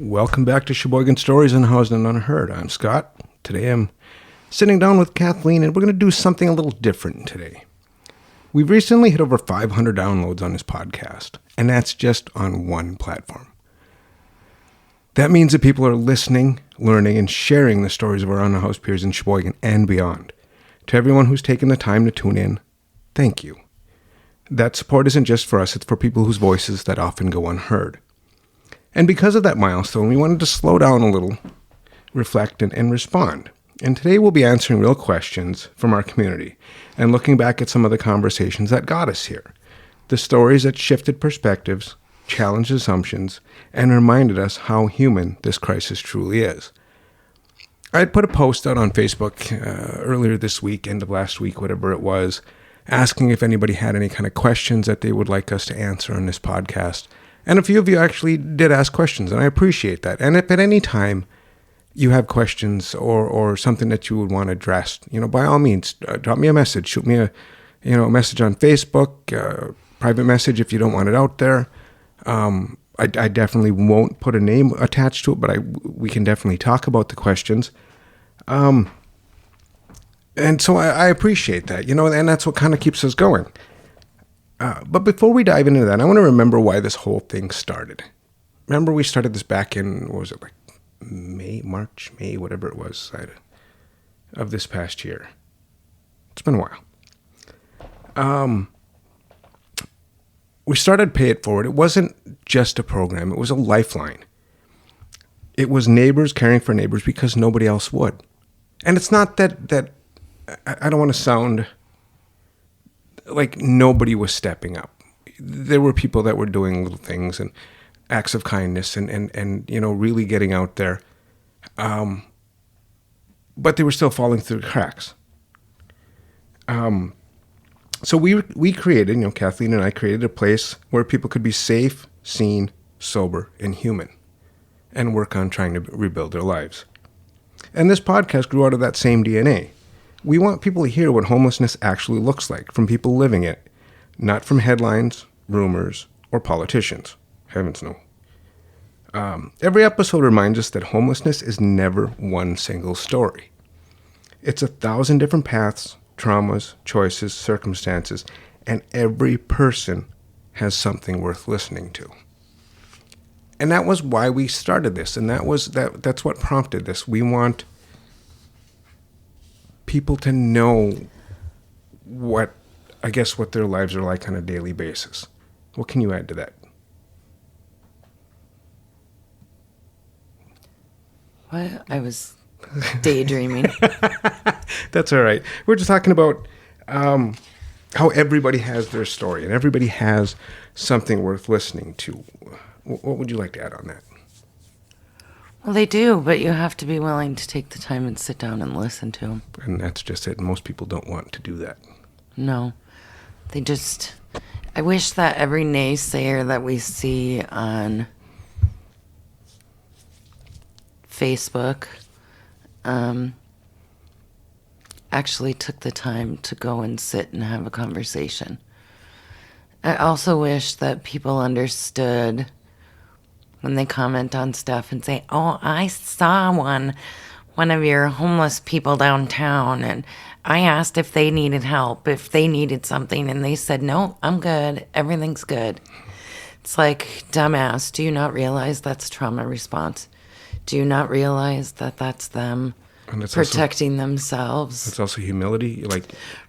Welcome back to Sheboygan Stories Unhoused and Unheard. I'm Scott. Today I'm sitting down with Kathleen, and we're going to do something a little different today. We've recently hit over 500 downloads on this podcast, and that's just on one platform. That means that people are listening, learning, and sharing the stories of our unhoused peers in Sheboygan and beyond. To everyone who's taken the time to tune in, thank you. That support isn't just for us, it's for people whose voices that often go unheard. And because of that milestone, we wanted to slow down a little, reflect, and respond. And today we'll be answering real questions from our community and looking back at some of the conversations that got us here. The stories that shifted perspectives, challenged assumptions, and reminded us how human this crisis truly is. I had put a post out on Facebook earlier this week, end of last week, whatever it was, asking if anybody had any kind of questions that they would like us to answer on this podcast. And a few of you actually did ask questions, and I appreciate that. And if at any time you have questions or something that you would want addressed, by all means, drop me a message. Shoot me a message on Facebook, private message if you don't want it out there. I definitely won't put a name attached to it, but we can definitely talk about the questions. And so I appreciate that, and that's what kind of keeps us going. But before we dive into that, I want to remember why this whole thing started. Remember, we started this back in, March, whatever it was, of this past year. It's been a while. We started Pay It Forward. It wasn't just a program. It was a lifeline. It was neighbors caring for neighbors because nobody else would. And it's not that I don't want to sound like nobody was stepping up. There were people that were doing little things and acts of kindness and really getting out there. But they were still falling through the cracks. So we created, Kathleen and I created a place where people could be safe, seen, sober, and human and work on trying to rebuild their lives. And this podcast grew out of that same DNA. We want people to hear what homelessness actually looks like from people living it, not from headlines, rumors, or politicians. Heavens no. Every episode reminds us that homelessness is never one single story. It's 1,000 different paths, traumas, choices, circumstances, and every person has something worth listening to. And that was why we started this, and that's what prompted this. We want people to know what their lives are like on a daily basis. What can you add to that? What? I was daydreaming. That's all right. We're just talking about how everybody has their story and everybody has something worth listening to. What would you like to add on that? Well, they do, but you have to be willing to take the time and sit down and listen to them. And that's just it. Most people don't want to do that. No. I wish that every naysayer that we see on Facebook actually took the time to go and sit and have a conversation. I also wish that people understood when they comment on stuff and say, oh, I saw one of your homeless people downtown, and I asked if they needed help, if they needed something, and they said, no, I'm good. Everything's good. It's like, dumbass, do you not realize that's trauma response? Do you not realize that that's them protecting themselves? It's also humility.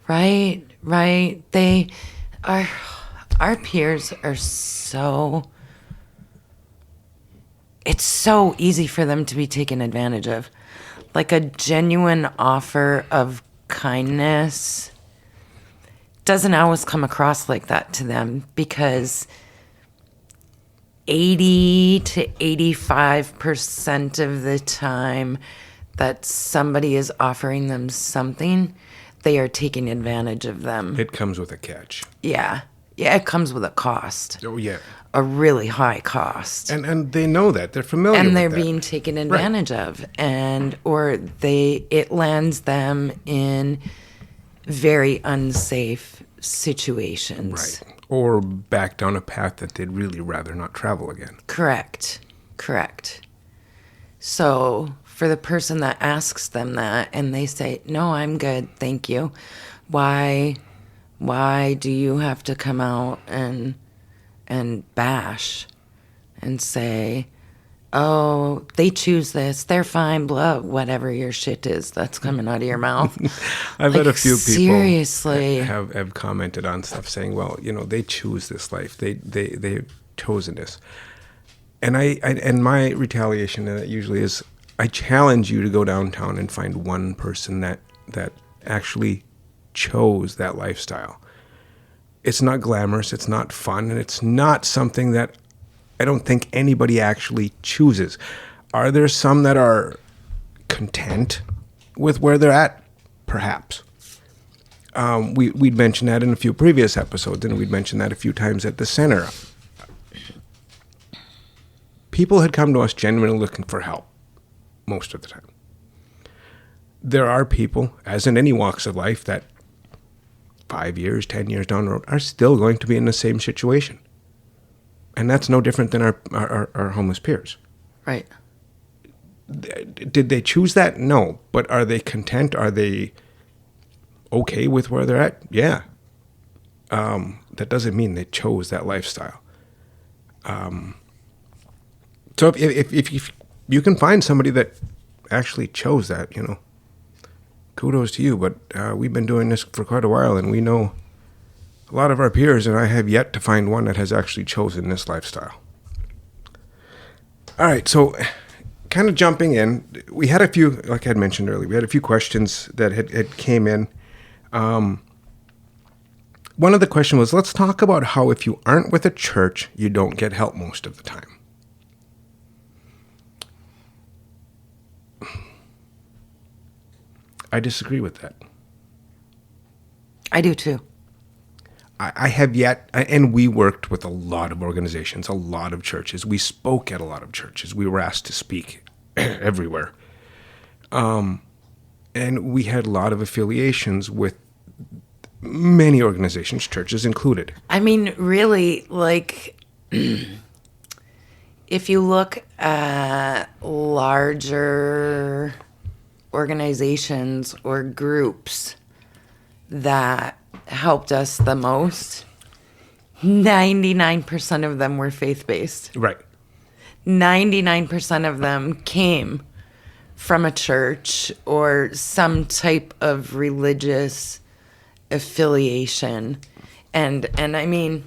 Right. Our peers are it's so easy for them to be taken advantage of. Like a genuine offer of kindness doesn't always come across like that to them, because 80 to 85% of the time that somebody is offering them something, they are taking advantage of them. It comes with a catch. Yeah, it comes with a cost. Oh, yeah. A really high cost. And they know that. They're familiar with that. And they're being taken advantage of. Or it lands them in very unsafe situations. Right. Or back down a path that they'd really rather not travel again. Correct. So for the person that asks them that and they say, no, I'm good, thank you. Why do you have to come out and bash and say, oh, they choose this, they're fine, blah, whatever your shit is that's coming out of your mouth. I've had a few people seriously have commented on stuff saying, well, they choose this life. They've chosen this. And and my retaliation to that usually is I challenge you to go downtown and find one person that actually chose that lifestyle. It's not glamorous, it's not fun, and it's not something that I don't think anybody actually chooses. Are there some that are content with where they're at? Perhaps. We'd mentioned that in a few previous episodes, and we'd mentioned that a few times at the center. People had come to us genuinely looking for help most of the time. There are people, as in any walks of life, that 5 years, 10 years down the road are still going to be in the same situation. And that's no different than our homeless peers. right. Did they choose that? No. But are they content? Are they okay with where they're at? Yeah. That doesn't mean they chose that lifestyle. So if you can find somebody that actually chose that, kudos to you. But we've been doing this for quite a while, and we know a lot of our peers, and I have yet to find one that has actually chosen this lifestyle. All right, so kind of jumping in, we had a few, like I had mentioned earlier, we had a few questions that had came in. One of the questions was, let's talk about how if you aren't with a church, you don't get help most of the time. I disagree with that. I do too. I have yet, and we worked with a lot of organizations, a lot of churches. We spoke at a lot of churches. We were asked to speak everywhere. And we had a lot of affiliations with many organizations, churches included. I mean, really, like, if you look at larger organizations or groups that helped us the most, 99% of them were faith-based. Right. 99% of them came from a church or some type of religious affiliation. And I mean,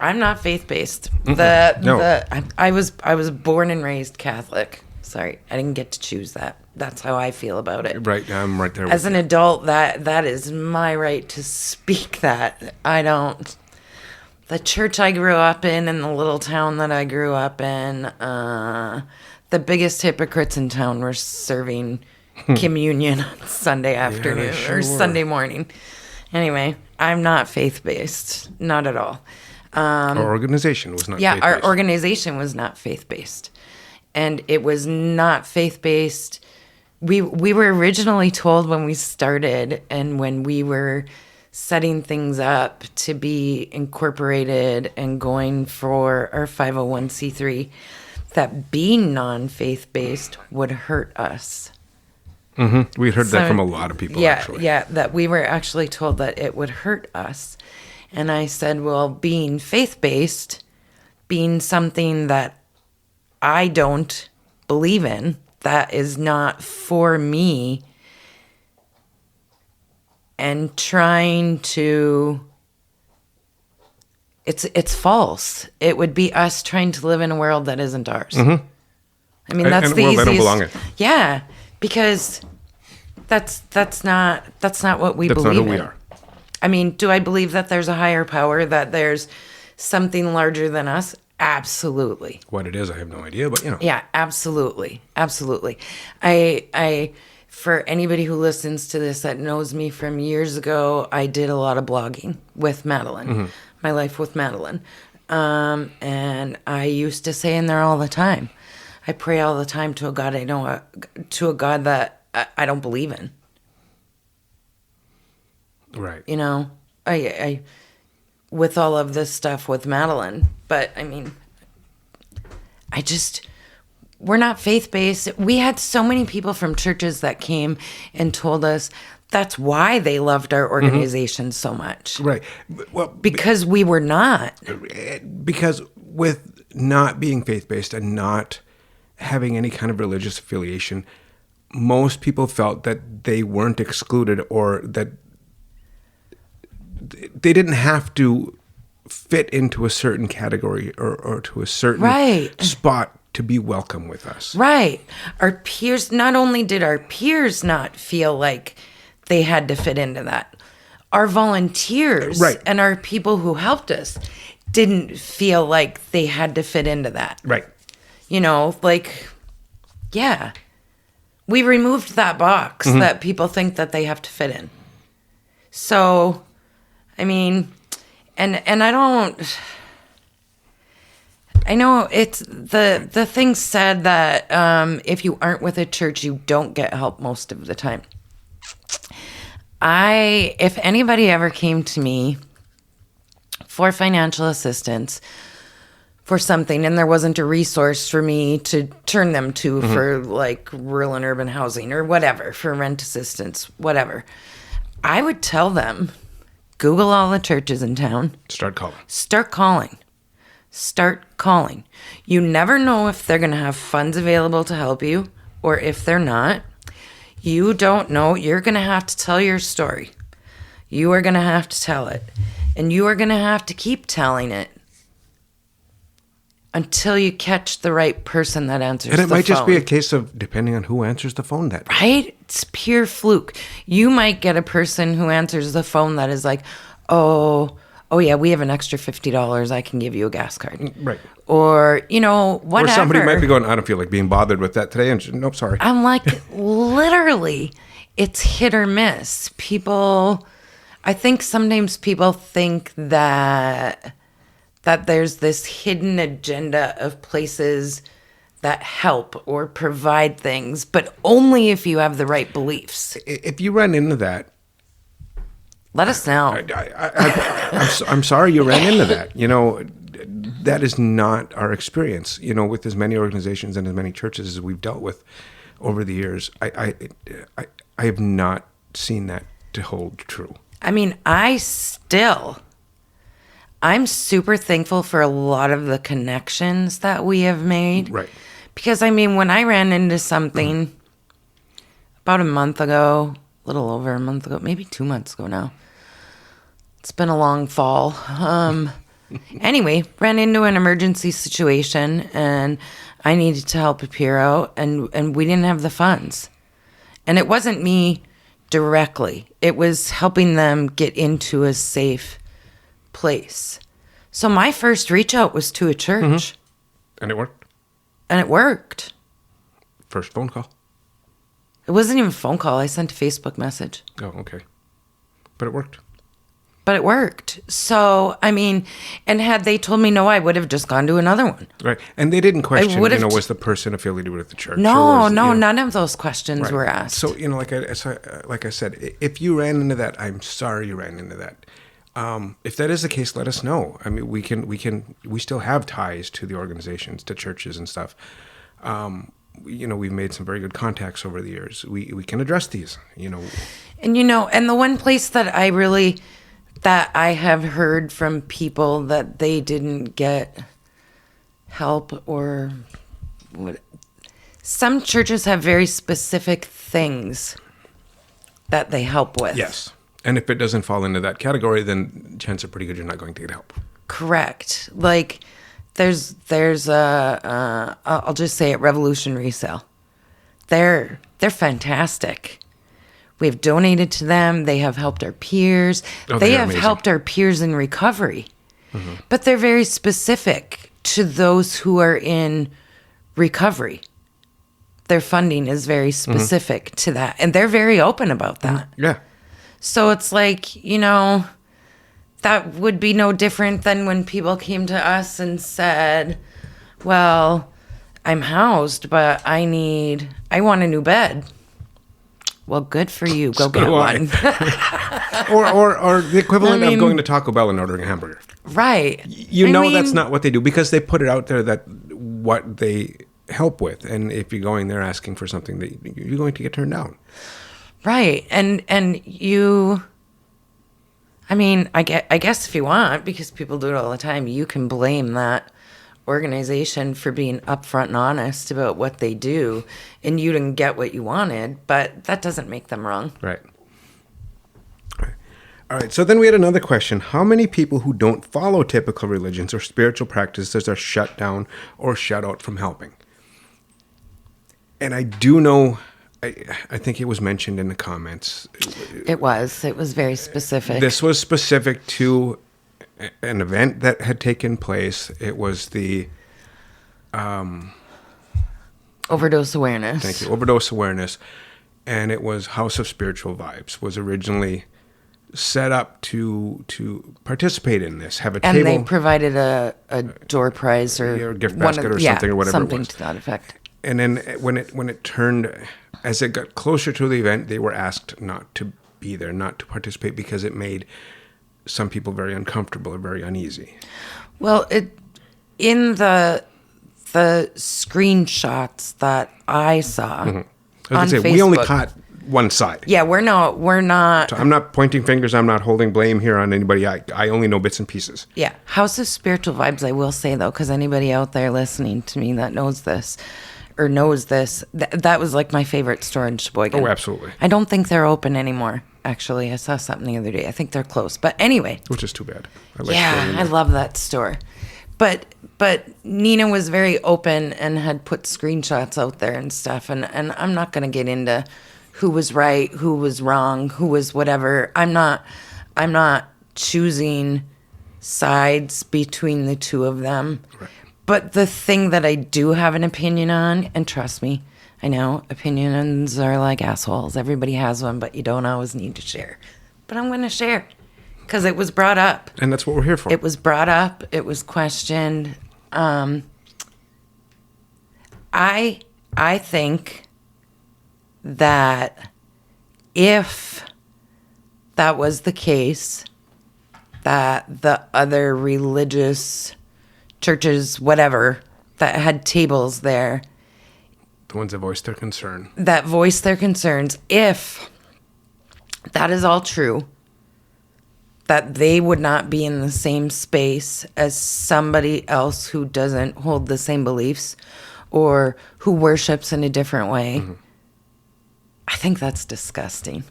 I'm not faith-based. No. I was born and raised Catholic. Sorry, I didn't get to choose that. That's how I feel about it. Right, I'm right there As with an adult, that is my right to speak that. I don't. The church I grew up in the little town that I grew up in, the biggest hypocrites in town were serving communion on Sunday afternoon sure or were. Sunday morning. Anyway, I'm not faith-based. Not at all. Our organization was not Yeah, faith-based. our organization was not faith-based. And it was not faith-based. We were originally told when we started and when we were setting things up to be incorporated and going for our 501c3 that being non-faith-based would hurt us. Mm-hmm. We heard that from a lot of people, actually. Yeah, that we were actually told that it would hurt us. And I said, well, being faith-based, being something that I don't believe in, that is not for me, and trying to, it's false. It would be us trying to live in a world that isn't ours. Mm-hmm. I mean, that's the easiest. I don't belong in. Yeah, because that's not what we believe in. That's not who we are. I mean, do I believe that there's a higher power, that there's something larger than us? Absolutely. What it is, I have no idea, but Yeah, absolutely. Absolutely. I for anybody who listens to this that knows me from years ago, I did a lot of blogging with Madeline, mm-hmm. My life with Madeline. And I used to say in there all the time, I pray all the time to a God I know, to a God that I don't believe in. Right. I with all of this stuff with Madeline, but I mean, we're not faith-based. We had so many people from churches that came and told us that's why they loved our organization so much. Right. Well, because we were not. Because with not being faith-based and not having any kind of religious affiliation, most people felt that they weren't excluded, or that they didn't have to fit into a certain category or to a certain spot to be welcome with us. Right. Our peers, not only did our peers not feel like they had to fit into that, our volunteers and our people who helped us didn't feel like they had to fit into that. Right. You know, like, yeah. We removed that box that people think that they have to fit in. So, I mean, and I don't... I know it's the thing said that if you aren't with a church, you don't get help most of the time. If anybody ever came to me for financial assistance for something and there wasn't a resource for me to turn them to for like rural and urban housing or whatever, for rent assistance, whatever, I would tell them, Google all the churches in town. Start calling. You never know if they're going to have funds available to help you or if they're not. You don't know. You're going to have to tell your story. You are going to have to tell it. And you are going to have to keep telling it until you catch the right person that answers the phone. And it might just be a case of depending on who answers the phone that day. Right? It's pure fluke. You might get a person who answers the phone that is like, oh yeah, we have an extra $50. I can give you a gas card. Right. Or, you know, whatever. Or somebody might be going, I don't feel like being bothered with that today. And nope, sorry. I'm like, literally, it's hit or miss. I think sometimes people think that there's this hidden agenda of places that help or provide things, but only if you have the right beliefs. If you run into that, let us know. I'm sorry you ran into that. You know, that is not our experience. You know, with as many organizations and as many churches as we've dealt with over the years, I have not seen that to hold true. I mean, I'm super thankful for a lot of the connections that we have made. Right. Because, I mean, when I ran into something about a month ago, a little over a month ago, maybe 2 months ago now. It's been a long fall. Anyway, ran into an emergency situation and I needed to help a peer out and we didn't have the funds. And it wasn't me directly. It was helping them get into a safe place. So my first reach out was to a church. And it worked? And it worked. First phone call? It wasn't even a phone call. I sent a Facebook message. Oh, okay. But it worked. So, I mean, and had they told me no, I would have just gone to another one. Right. And they didn't question, was the person affiliated with the church? No, none of those questions were asked. So, you know, like I said, if you ran into that, I'm sorry you ran into that. If that is the case, let us know. I mean, we still have ties to the organizations, to churches and stuff. You know, we've made some very good contacts over the years. We can address these, you know. And, you know, and the one place that I have heard from people that they didn't get help or what, some churches have very specific things that they help with. Yes. And if it doesn't fall into that category, then chances are pretty good you're not going to get help. Correct. Like, there's I'll just say it, Revolution Resale. They're fantastic. We've donated to them. They have helped our peers. They have helped our peers in recovery. Mm-hmm. But they're very specific to those who are in recovery. Their funding is very specific to that. And they're very open about that. Yeah. So it's like, you know, that would be no different than when people came to us and said, well, I'm housed, but I want a new bed. Well, good for you. Go get one. or the equivalent of going to Taco Bell and ordering a hamburger. Right. You know that's not what they do because they put it out there that what they help with. And if you're going there asking for something, that you're going to get turned down. Right. And you, I mean, I guess if you want, because people do it all the time, you can blame that organization for being upfront and honest about what they do, and you didn't get what you wanted, but that doesn't make them wrong. Right. All right. So then we had another question. How many people who don't follow typical religions or spiritual practices are shut down or shut out from helping? And I do know, I think it was mentioned in the comments. It was very specific. This was specific to an event that had taken place. It was the overdose awareness. Thank you. Overdose awareness. And it was House of Spiritual Vibes was originally set up to participate in this, have a table. And they provided a door prize or a gift basket or something or whatever something it was. to that effect. And then when it turned, as it got closer to the event, they were asked not to be there, not to participate, because it made some people very uncomfortable or very uneasy. Well, in the screenshots that I saw I was on gonna say, Facebook, we only caught one side. Yeah, we're not. So I'm not pointing fingers. I'm not holding blame here on anybody. I only know bits and pieces. Yeah, House of Spiritual Vibes, I will say, though, because anybody out there listening to me that knows this, that was like my favorite store in Sheboygan. Oh, absolutely. I don't think they're open anymore, actually. I saw something the other day. I think they're closed. But anyway. Which is too bad. I love that store. But Nina was very open and had put screenshots out there and stuff. And I'm not going to get into who was right, who was wrong, who was whatever. I'm not choosing sides between the two of them. Right. But the thing that I do have an opinion on, and trust me, I know opinions are like assholes. Everybody has one, but you don't always need to share. But I'm going to share because it was brought up. And that's what we're here for. It was brought up. It was questioned. I think that if that was the case, that the other religious churches, whatever, that had tables there, the ones that voiced their concern. That voiced their concerns, if that is all true, that they would not be in the same space as somebody else who doesn't hold the same beliefs or who worships in a different way. Mm-hmm. I think that's disgusting.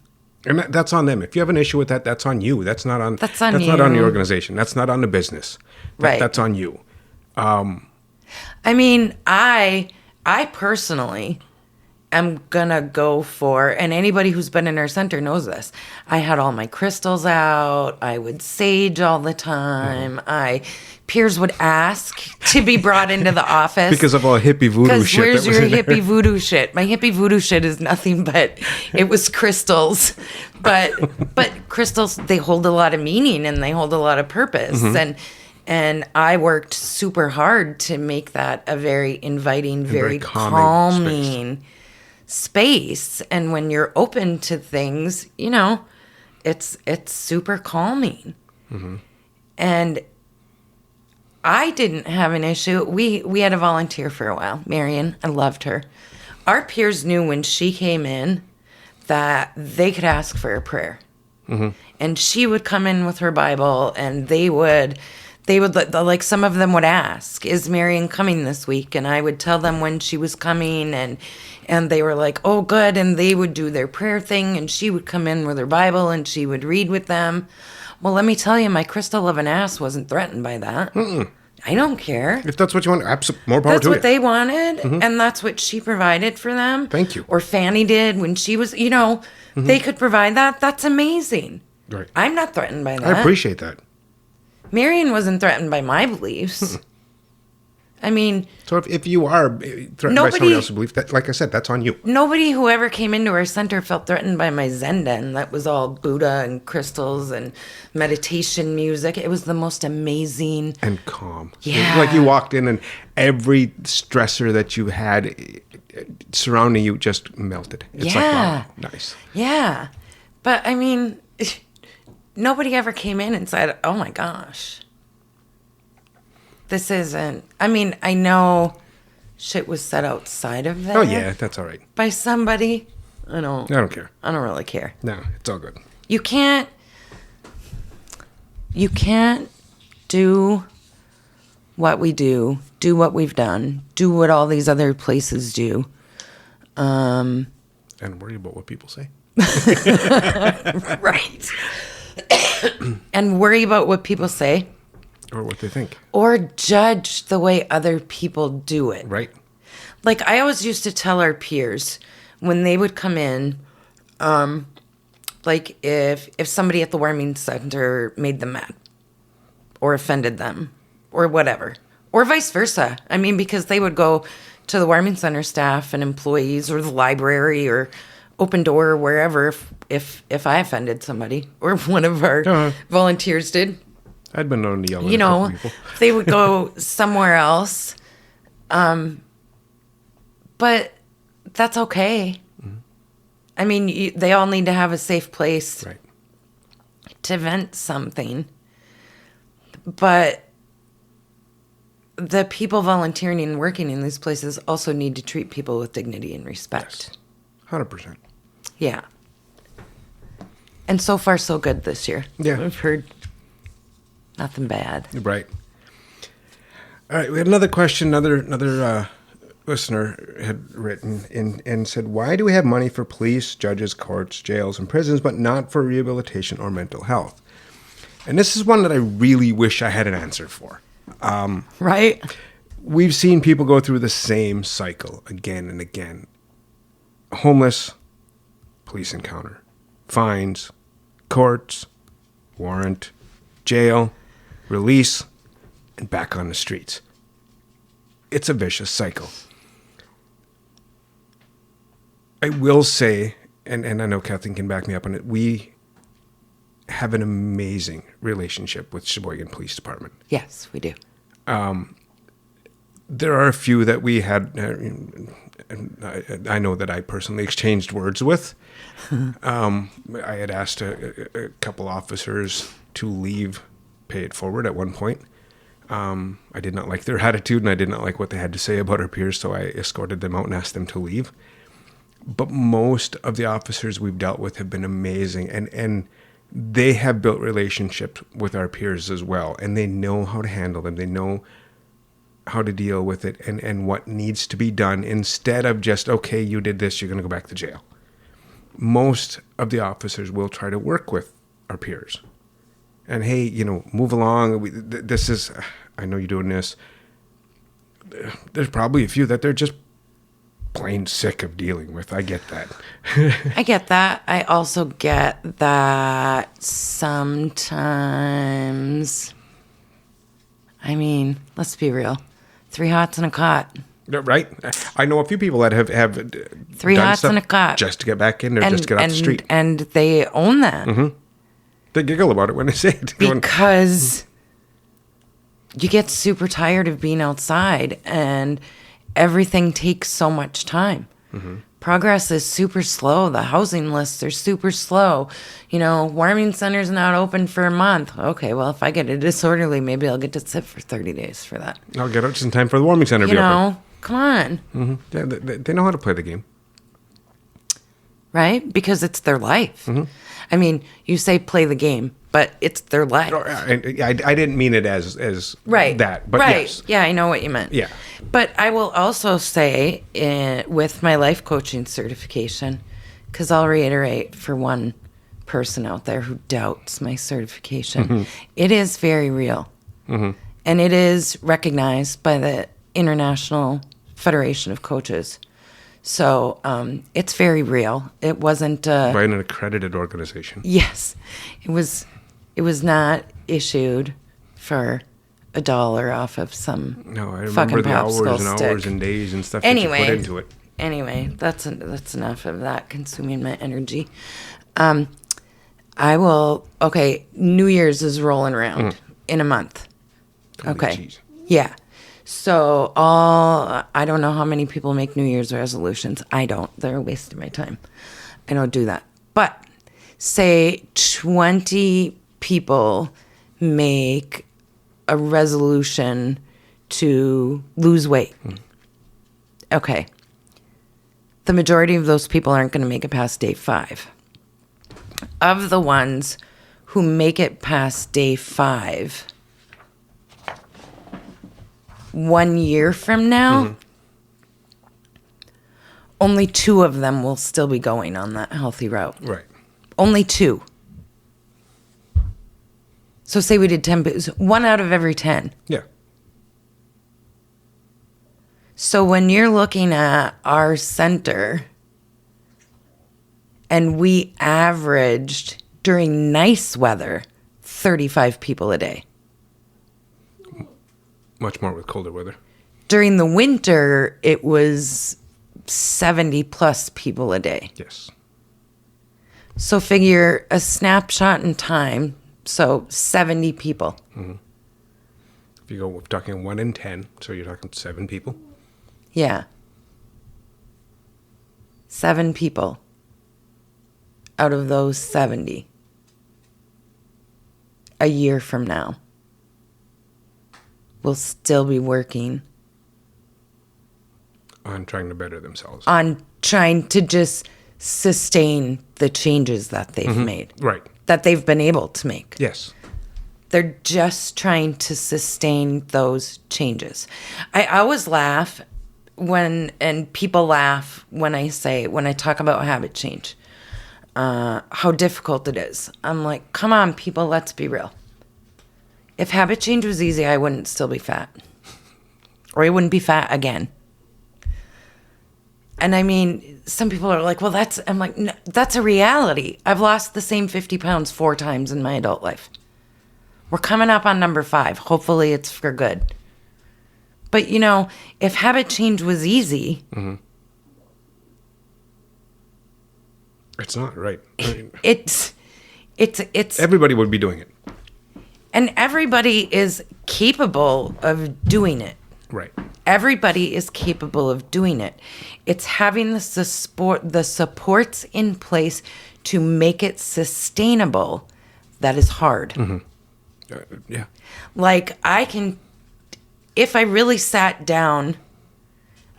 And that's on them. If you have an issue with that, that's on you. That's not on you. Not on the organization. That's not on the business. Right. That's on you. I mean, I personally am gonna go for, and anybody who's been in our center knows this, I had all my crystals out. I would sage all the time. Mm-hmm. Peers would ask to be brought into the office. Because of all hippie voodoo shit. Where's your hippie voodoo shit? My hippie voodoo shit is nothing but, it was crystals. But crystals, they hold a lot of meaning and they hold a lot of purpose. Mm-hmm. And I worked super hard to make that a very inviting, very calming space. And when you're open to things, it's super calming. Mm-hmm. And I didn't have an issue. We had a volunteer for a while, Marion. I loved her. Our peers knew when she came in that they could ask for a prayer. Mm-hmm. And she would come in with her Bible, and they would, like, some of them would ask, is Marion coming this week? And I would tell them when she was coming, and they were like, oh, good. And they would do their prayer thing, and she would come in with her Bible, and she would read with them. Well, let me tell you, my crystal of an ass wasn't threatened by that. Mm-mm. I don't care. If that's what you want, more power to you. That's what they wanted, mm-hmm. and that's what she provided for them. Thank you. Or Fanny did when she was, mm-hmm. They could provide that. That's amazing. Right. I'm not threatened by that. I appreciate that. Marion wasn't threatened by my beliefs. Mm-mm. I mean... So if you are threatened by somebody else's belief, that, like I said, that's on you. Nobody who ever came into our center felt threatened by my Zen den. That was all Buddha and crystals and meditation music. It was the most amazing... And calm. Yeah. Like you walked in and every stressor that you had surrounding you just melted. It's like, wow, nice. Yeah. But, I mean, nobody ever came in and said, oh my gosh... This isn't, I mean, I know shit was set outside of there Oh, yeah, that's all right. by somebody, I don't care. I don't really care. No, it's all good. You can't do what we do what we've done, do what all these other places do. And worry about what people say. Right. And worry about what people say. Or what they think. Or judge the way other people do it. Right. Like, I always used to tell our peers when they would come in, like, if somebody at the warming center made them mad or offended them or whatever, or vice versa. I mean, because they would go to the warming center staff and employees or the library or Open Door or wherever if I offended somebody or one of our volunteers did. I'd been known to yell at You a couple know, people. they would go somewhere else. But that's okay. Mm-hmm. I mean, they all need to have a safe place to vent something. But the people volunteering and working in these places also need to treat people with dignity and respect. Yes. 100%. Yeah. And so far, so good this year. Yeah. We've heard nothing bad. Right. All right. We had another question. Another listener had written and said, why do we have money for police, judges, courts, jails, and prisons, but not for rehabilitation or mental health? And this is one that I really wish I had an answer for. Right? We've seen people go through the same cycle again and again. Homeless, police encounter, fines, courts, warrant, jail, release, and back on the streets. It's a vicious cycle. I will say, and I know Kathleen can back me up on it, we have an amazing relationship with Sheboygan Police Department. Yes, we do. There are a few that we had, I know that I personally exchanged words with. I had asked a couple officers to leave Pay It Forward at one point. I did not like their attitude, and I did not like what they had to say about our peers, so I escorted them out and asked them to leave. But most of the officers we've dealt with have been amazing, and they have built relationships with our peers as well, and they know how to handle them. They know how to deal with it and what needs to be done instead of just, okay, you did this, you're going to go back to jail. Most of the officers will try to work with our peers. And, hey, move along. This is, I know you're doing this. There's probably a few that they're just plain sick of dealing with. I get that. I get that. I also get that sometimes, I mean, let's be real. 3 hots and a cot. Right? I know a few people that have 3 done hots stuff and a cot. just to get back in there, just to get off the street. And they own that. Mm-hmm. They giggle about it when they say it. Because you get super tired of being outside and everything takes so much time. Mm-hmm. Progress is super slow. The housing lists are super slow. Warming center's not open for a month. Okay, well, if I get a disorderly, maybe I'll get to sit for 30 days for that. I'll get out just in time for the warming center to be open. Come on. Mm-hmm. Yeah, they know how to play the game. Right? Because it's their life. Mm-hmm. I mean, you say play the game, but it's their life. I didn't mean it as right. that, but right. yes. Yeah, I know what you meant. Yeah. But I will also say, with my life coaching certification, because I'll reiterate for one person out there who doubts my certification, mm-hmm. It is very real. Mm-hmm. And it is recognized by the International Federation of Coaches. So it's very real. It wasn't by an accredited organization. Yes, it was not issued for $1 off of some fucking the hours and hours and days and stuff that you put into it. Anyway, that's enough of that consuming my energy. I will. Okay, New Year's is rolling around in a month. Okay, geez. Yeah. So I don't know how many people make New Year's resolutions. I don't. They're a waste of my time. I don't do that. But say 20 people make a resolution to lose weight. Okay. The majority of those people aren't going to make it past day 5. Of the ones who make it past day 5, 1 year from now, only 2 of them will still be going on that healthy route. Right. Only 2. So say we did 10, 1 out of every 10. Yeah. So when you're looking at our center and we averaged during nice weather 35 people a day. Much more with colder weather. During the winter, it was 70 plus people a day. Yes. So figure a snapshot in time, so 70 people. If you go, we're talking 1 in 10, so you're talking 7 people. Yeah. 7 people out of those 70 a year from now will still be working On trying to better themselves. on trying to just sustain the changes that they've made, Right. that they've been able to make. Yes. They're just trying to sustain those changes. I always laugh and people laugh when I talk about habit change, how difficult it is. I'm like, come on, people, let's be real. If habit change was easy, I wouldn't still be fat. Or I wouldn't be fat again. And I mean, some people are like, well, I'm like, no, that's a reality. I've lost the same 50 pounds 4 times in my adult life. We're coming up on number 5. Hopefully it's for good. But, you know, if habit change was easy... It's not, right. I mean, It's... everybody would be doing it. And everybody is capable of doing it. Right. Everybody is capable of doing it. It's having the supports in place to make it sustainable that is hard. Yeah. Like if I really sat down,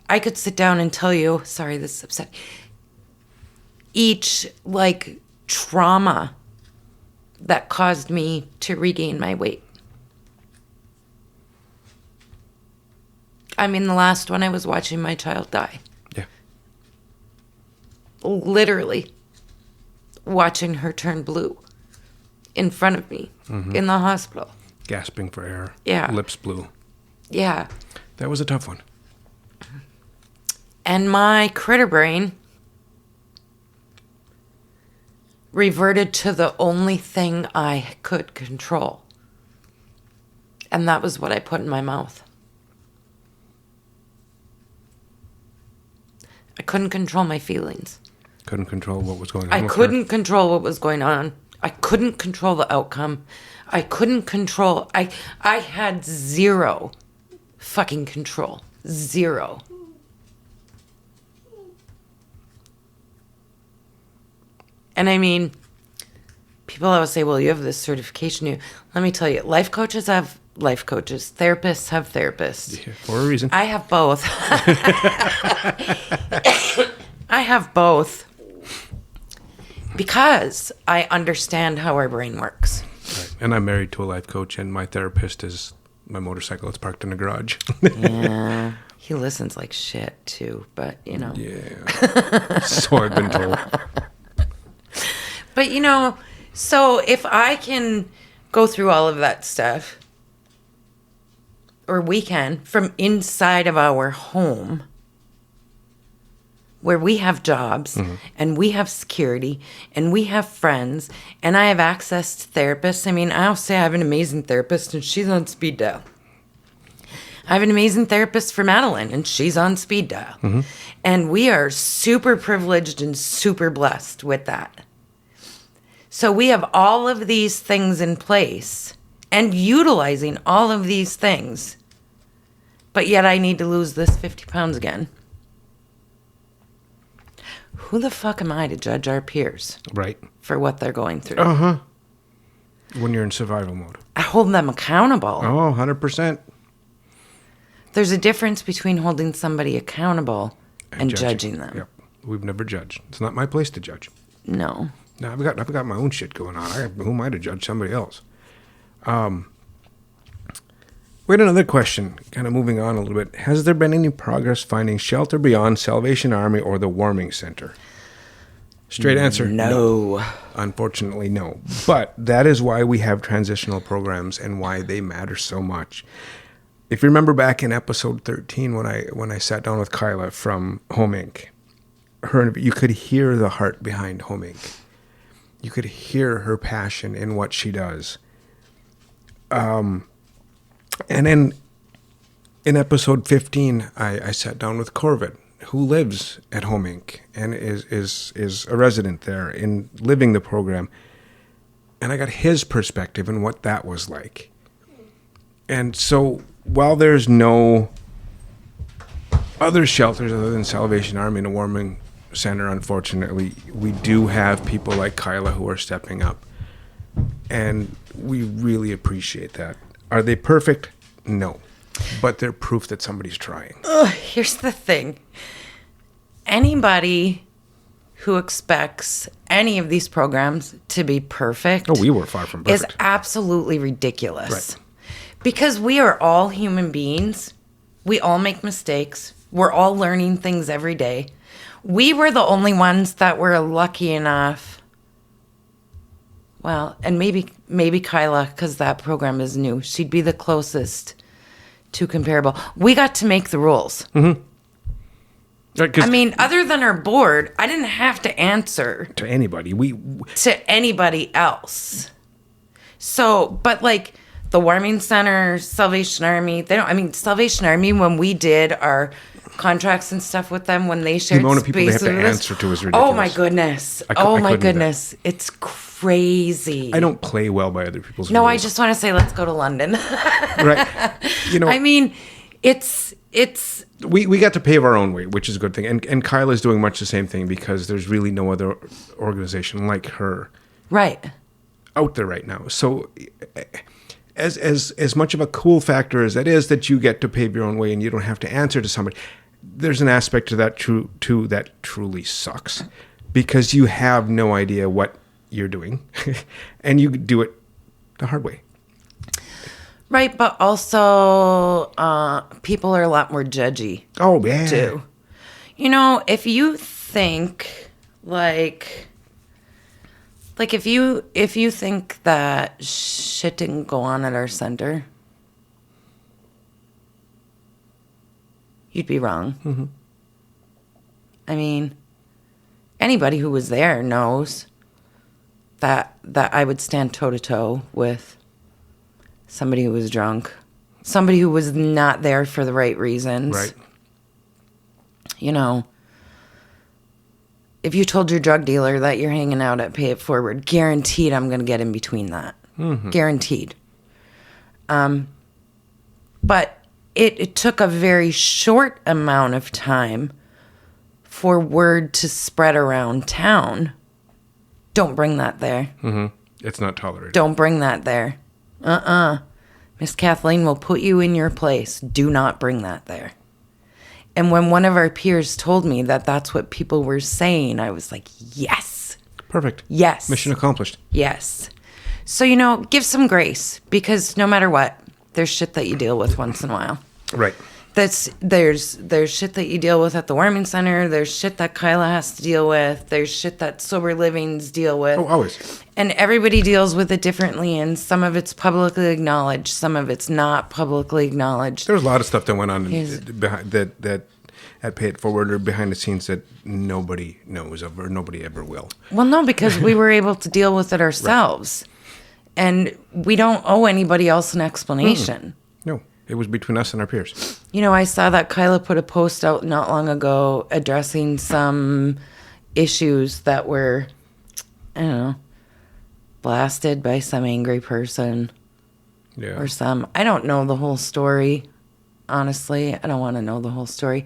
I could sit down and tell you, sorry, this is upsetting, each like trauma that caused me to regain my weight. I mean, the last one I was watching my child die. Yeah. Literally watching her turn blue in front of me in the hospital. Gasping for air. Yeah. Lips blue. Yeah. That was a tough one. And my critter brain reverted to the only thing I could control. And that was what I put in my mouth. I couldn't control my feelings. Couldn't control what was going on. I with couldn't her. control what was going on. I couldn't control the outcome. I couldn't control. I had 0 fucking control. 0. And I mean, people always say, well, you have this certification. Let me tell you, life coaches have life coaches. Therapists have therapists. Yeah, for a reason. I have both. I have both because I understand how our brain works. Right. And I'm married to a life coach, and my therapist is my motorcycle that's parked in a garage. Yeah. He listens like shit too, but you know. Yeah. So I've been told. But you know, so if I can go through all of that stuff, or we can, from inside of our home, where we have jobs and we have security and we have friends and I have access to therapists. I mean, I'll say I have an amazing therapist and she's on speed dial. I have an amazing therapist for Madeline and she's on speed dial. And we are super privileged and super blessed with that. So we have all of these things in place and utilizing all of these things. But yet I need to lose this 50 pounds again. Who the fuck am I to judge our peers Right. for what they're going through? Uh-huh. When you're in survival mode. I hold them accountable. Oh, 100%. There's a difference between holding somebody accountable and judging them. Yep. We've never judged. It's not my place to judge. No. No, I've got my own shit going on. Who am I to judge somebody else? We had another question, kind of moving on a little bit. Has there been any progress finding shelter beyond Salvation Army or the Warming Center? Straight answer, no. Unfortunately, no. But that is why we have transitional programs and why they matter so much. If you remember back in episode 13 when I sat down with Kyla from Home Inc., you could hear the heart behind Home Inc. You could hear her passion in what she does. And then in episode 15, I sat down with Corvid, who lives at Home Inc. and is a resident there in living the program. And I got his perspective and what that was like. And so while there's no other shelters other than Salvation Army and a Warming Center, unfortunately, we do have people like Kyla who are stepping up. And we really appreciate that. Are they perfect? No. But they're proof that somebody's trying. Here's the thing. Anybody who expects any of these programs to be perfect we were far from perfect. Is absolutely ridiculous. Right. Because we are all human beings. We all make mistakes. We're all learning things every day. We were the only ones that were lucky enough. Well, and maybe Kyla, because that program is new. She'd be the closest to comparable. We got to make the rules. Mm-hmm. Right, I mean, other than our board, I didn't have to answer to anybody. To anybody else. So, but like the Warming Center, Salvation Army, Salvation Army, when we did our contracts and stuff with them, when they shared the amount of people they have space to with us, answer to is ridiculous. Oh my goodness. It's crazy. I don't play well by other people's No, rules. I just want to say, let's go to London. Right. You know, I mean, it's we got to pave our own way, which is a good thing. And Kyla's doing much the same thing because there's really no other organization like her right out there right now. So as much of a cool factor as that is that you get to pave your own way and you don't have to answer to somebody, there's an aspect to that too that truly sucks because you have no idea what you're doing and you do it the hard way. Right, but also people are a lot more judgy. Oh, yeah. Too. You know, if you think like if you think that shit didn't go on at our center, you'd be wrong. Mm-hmm. I mean, anybody who was there knows that I would stand toe to toe with somebody who was drunk, somebody who was not there for the right reasons. Right. You know, if you told your drug dealer that you're hanging out at Pay It Forward, guaranteed I'm going to get in between that. Mm-hmm. Guaranteed. But it took a very short amount of time for word to spread around town. Don't bring that there. Mm-hmm. It's not tolerated. Don't bring that there. Miss Kathleen will put you in your place. Do not bring that there. And when one of our peers told me that that's what people were saying, I was like, yes. Perfect. Yes. Mission accomplished. Yes. So, you know, give some grace because no matter what, there's shit that you deal with once in a while. Right. There's shit that you deal with at the Warming Center. There's shit that Kyla has to deal with. There's shit that Sober Livings deal with. Oh, always. And everybody deals with it differently, and some of it's publicly acknowledged, some of it's not publicly acknowledged. There's a lot of stuff that went on behind that at Pay It Forward or behind the scenes that nobody knows of or nobody ever will. Well, no, because we were able to deal with it ourselves. Right. And we don't owe anybody else an explanation. No, it was between us and our peers. You know, I saw that Kyla put a post out not long ago addressing some issues that were, I don't know, blasted by some angry person. Yeah. Or I don't know the whole story. Honestly, I don't want to know the whole story.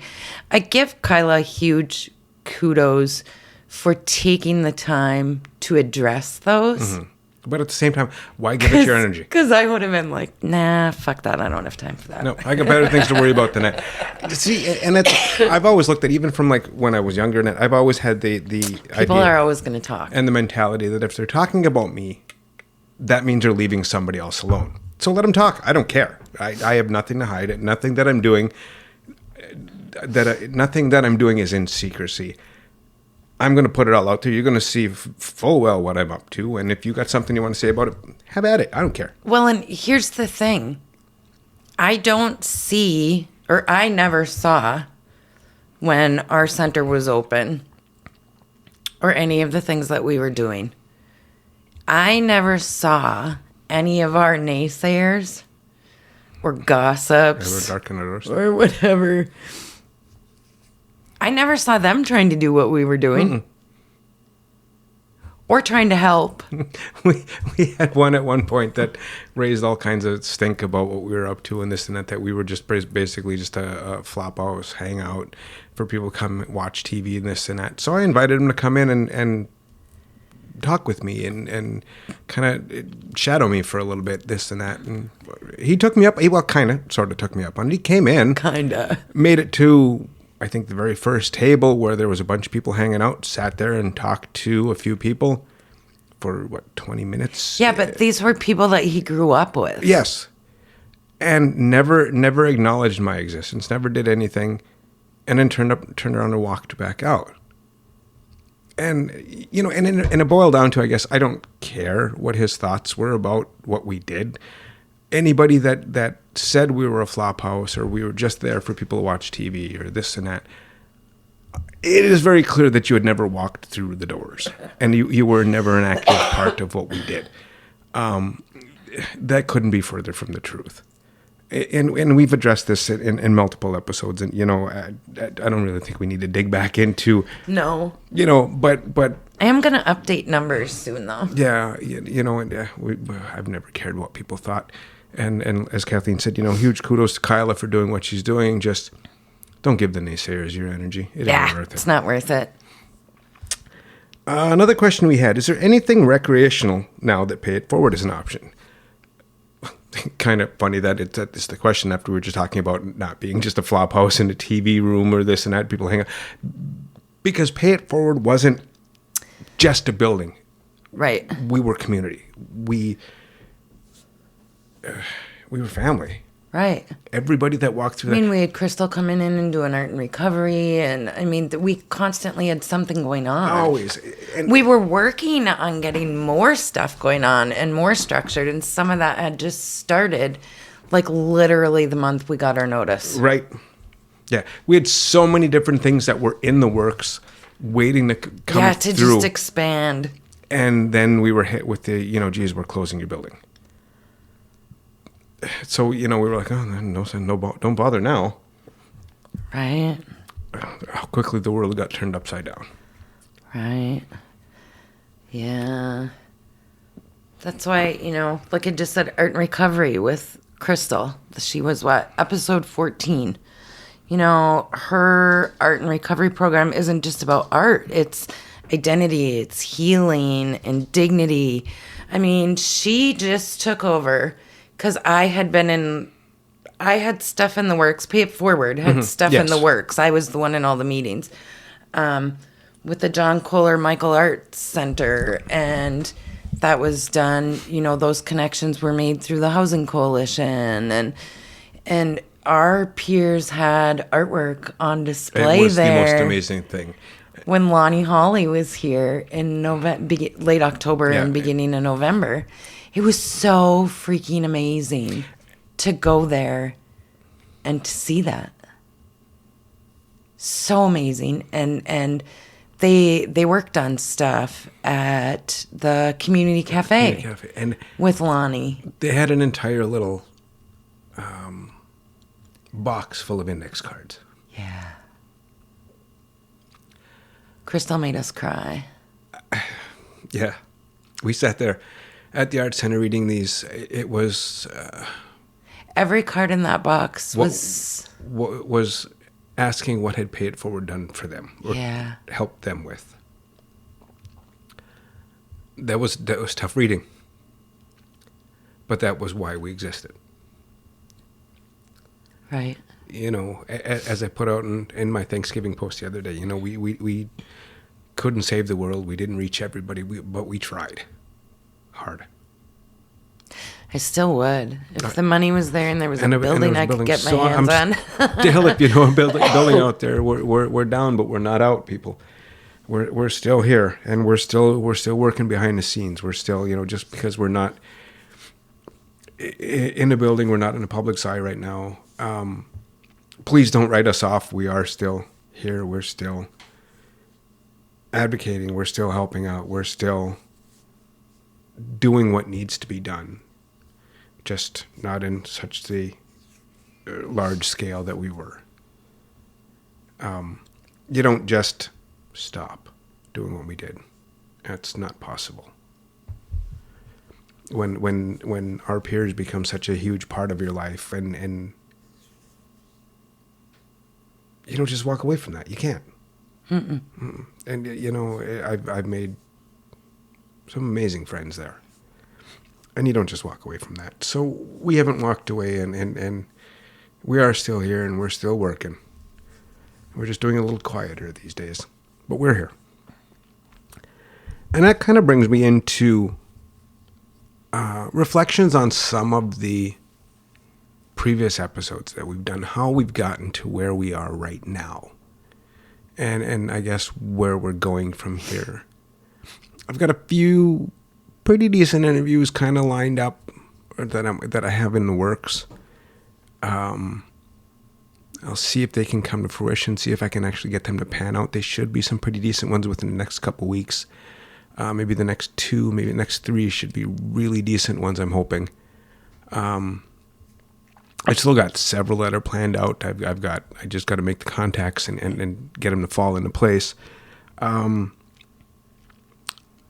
I give Kyla huge kudos for taking the time to address those. Mm-hmm. But at the same time, why give it your energy? Because I would have been like, nah, fuck that. I don't have time for that. No, I got better things to worry about than that. See, and I've always looked at, even from like when I was younger, and I've always had the People idea are always going to talk. and the mentality that if they're talking about me, that means they're leaving somebody else alone. So let them talk. I don't care. I have nothing to hide. Nothing that I'm doing. Nothing that I'm doing is in secrecy. I'm going to put it all out there. You're going to see full well what I'm up to. And if you got something you want to say about it, have at it. I don't care. Well, and here's the thing. I don't see, or I never saw when our center was open or any of the things that we were doing. I never saw any of our naysayers or gossips or whatever. I never saw them trying to do what we were doing. Mm-mm. Or trying to help. We had one at one point that raised all kinds of stink about what we were up to and this and that we were just basically just a flop house hangout for people to come watch TV and this and that. So I invited him to come in and talk with me and kind of shadow me for a little bit, this and that. And he took me up. Well, kind of, sort of took me up on it. He came in. Kind of. Made it to, I think, the very first table where there was a bunch of people hanging out, sat there and talked to a few people for, 20 minutes? Yeah, but these were people that he grew up with. Yes. And never acknowledged my existence, never did anything, and then turned around and walked back out. And, and it boiled down to, I guess, I don't care what his thoughts were about what we did. Anybody that said we were a flop house or we were just there for people to watch TV or this and that, it is very clear that you had never walked through the doors and you were never an active part of what we did. That couldn't be further from the truth. And we've addressed this in multiple episodes, and I don't really think we need to dig back into. No. But I am gonna update numbers soon, though. Yeah, I've never cared what people thought, and as Kathleen said, huge kudos to Kyla for doing what she's doing. Just don't give the naysayers your energy. It ain't worth it. It's not worth it. Another question we had: is there anything recreational now that pay it forward is an option? Kind of funny that it's the question after we were just talking about not being just a flop house in a TV room or this and that. People hang out because Pay It Forward wasn't just a building. Right. We were community. We were family. Right. Everybody that walked through that. We had Crystal coming in and doing art and recovery. And we constantly had something going on. Always. And we were working on getting more stuff going on and more structured. And some of that had just started like literally the month we got our notice. Right. Yeah. We had so many different things that were in the works waiting to come through. Yeah, to just expand. And then we were hit with the, geez, we're closing your building. So, we were like, oh, no, don't bother now. Right. How quickly the world got turned upside down. Right. Yeah. That's why, like I just said, art and recovery with Crystal. She was episode 14. Her art and recovery program isn't just about art. It's identity, it's healing and dignity. She just took over. Because I had stuff in the works. Pay It Forward had stuff in the works. I was the one in all the meetings with the John Kohler Michael Arts Center. And that was done, those connections were made through the Housing Coalition. And our peers had artwork on display there. It was the most amazing thing. When Lonnie Hawley was here in late October and beginning of November. It was so freaking amazing to go there and to see that. So amazing. And they worked on stuff at the community cafe and with Lonnie. They had an entire little box full of index cards. Yeah. Crystal made us cry. Yeah. We sat there at the art center reading these. It was every card in that box was asking what had Pay It Forward done for them or helped them with. That was tough reading. but that was why we existed. Right. As I put out in my Thanksgiving post the other day, we couldn't save the world. We didn't reach everybody, but we tried hard. I still would. If the money was there and there was a building I could get my So hands on. Still, if you know a building out there, we're down, but we're not out, people. We're still here, and we're still working behind the scenes. We're still, just because we're not in a building, we're not in a public's eye right now. Please don't write us off. We are still here. We're still advocating. We're still helping out. We're still doing what needs to be done. Just not in such the large scale that we were. You don't just stop doing what we did. That's not possible. When our peers become such a huge part of your life, and you don't just walk away from that. You can't. Mm-mm. And I've made some amazing friends there. And you don't just walk away from that. So we haven't walked away, and we are still here, and we're still working. We're just doing it a little quieter these days. But we're here. And that kind of brings me into reflections on some of the previous episodes that we've done, how we've gotten to where we are right now. And I guess where we're going from here. I've got a few pretty decent interviews kind of lined up that I have in the works. I'll see if they can come to fruition, see if I can actually get them to pan out. They should be some pretty decent ones within the next couple weeks. Maybe the next 2, maybe the next 3 should be really decent ones, I'm hoping. I've still got several that are planned out. I just got to make the contacts and get them to fall into place.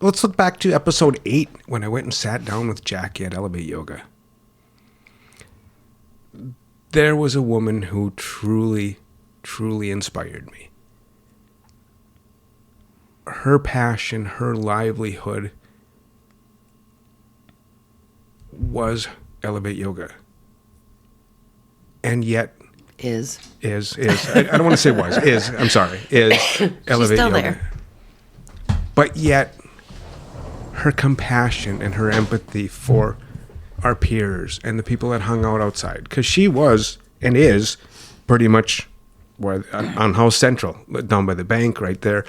Let's look back to episode 8 when I went and sat down with Jackie at Elevate Yoga. There was a woman who truly, truly inspired me. Her passion, her livelihood was Elevate Yoga. And yet is. I don't want to say was. Is. I'm sorry. Is Elevate still Yoga. There. But yet, her compassion and her empathy for our peers and the people that hung out outside. Because she was and is pretty much on House Central, down by the bank right there.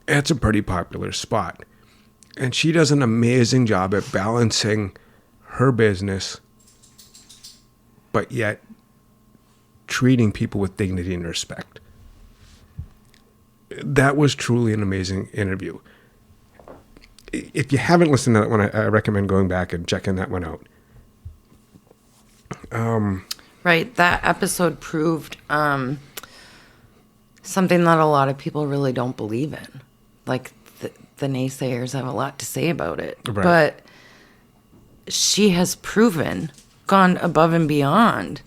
It's a pretty popular spot. And she does an amazing job at balancing her business, but yet treating people with dignity and respect. That was truly an amazing interview. If you haven't listened to that one, I recommend going back and checking that one out. Right. That episode proved something that a lot of people really don't believe in. Like the naysayers have a lot to say about it. Right. But she has gone above and beyond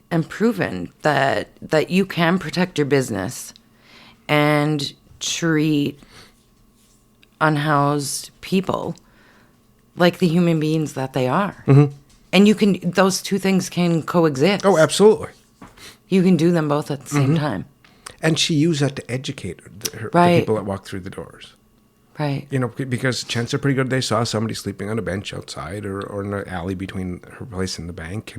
and proven that you can protect your business and treat unhoused people like the human beings that they are. Mm-hmm. And those two things can coexist. Oh, absolutely. You can do them both at the same time. And she used that to educate the people that walk through the doors. Right. Because chances are pretty good they saw somebody sleeping on a bench outside or in an alley between her place and the bank.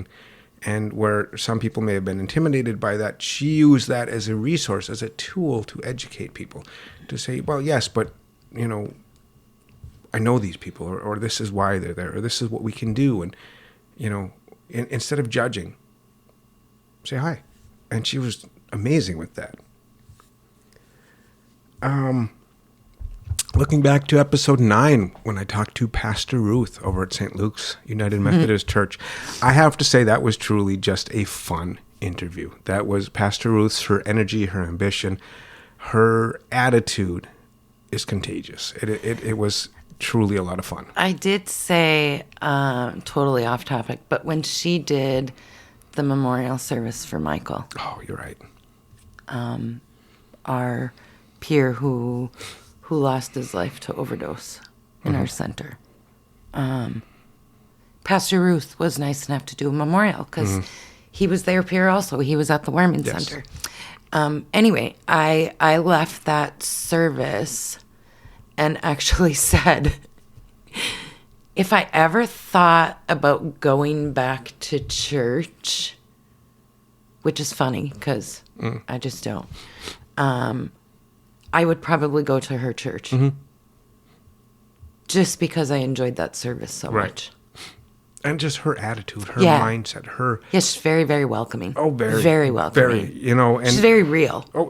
And where some people may have been intimidated by that, she used that as a resource, as a tool to educate people. To say, well, yes, but, I know these people, or this is why they're there, or this is what we can do. And, instead of judging, say hi. And she was amazing with that. Looking back to episode 9, when I talked to Pastor Ruth over at St. Luke's United Methodist Church, I have to say that was truly just a fun interview. That was Pastor Ruth's, her energy, her ambition, her attitude is contagious. It was truly a lot of fun. I did say, totally off topic, but when she did the memorial service for Michael. Oh, you're right. Our peer who lost his life to overdose in our center. Pastor Ruth was nice enough to do a memorial because he was their peer also. He was at the Warming Center. Anyway, I left that service and actually said, if I ever thought about going back to church, which is funny because I just don't, I would probably go to her church. Just because I enjoyed that service so much. And just her attitude, her mindset, her... Yeah, she's very, very welcoming. Oh, very. Very welcoming. Very, you know... And she's very real. Oh,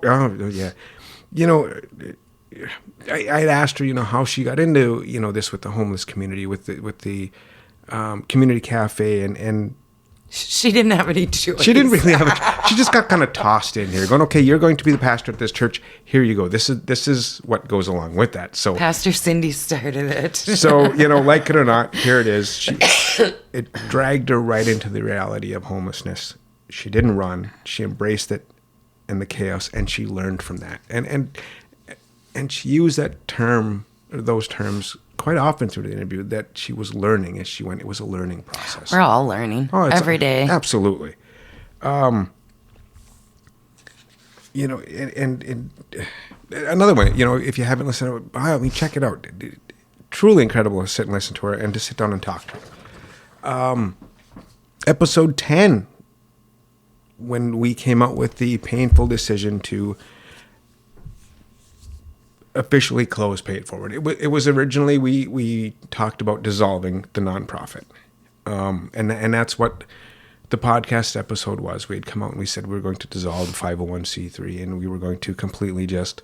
yeah. You know, I'd asked her, you know, how she got into, you know, this with the homeless community, with the community cafe, and she didn't have any choice. She didn't really have it. She just got kind of tossed in here, going, okay, you're going to be the pastor at this church. Here you go. This is what goes along with that. So Pastor Cindy started it. So, you know, like it or not, here it is. It dragged her right into the reality of homelessness. She didn't run. She embraced it and the chaos, and she learned from that. And she used that term, or those terms, quite often through the interview, that she was learning as she went. It was a learning process. We're all learning every day. Absolutely. You know, and another way, you know, if you haven't listened to it, I mean, check it out. Truly incredible to sit and listen to her and to sit down and talk to her. Episode 10, when we came out with the painful decision to officially close Pay It Forward. It was originally, we talked about dissolving the nonprofit. And that's what the podcast episode was. We had come out and we said we were going to dissolve the 501c3 and we were going to completely just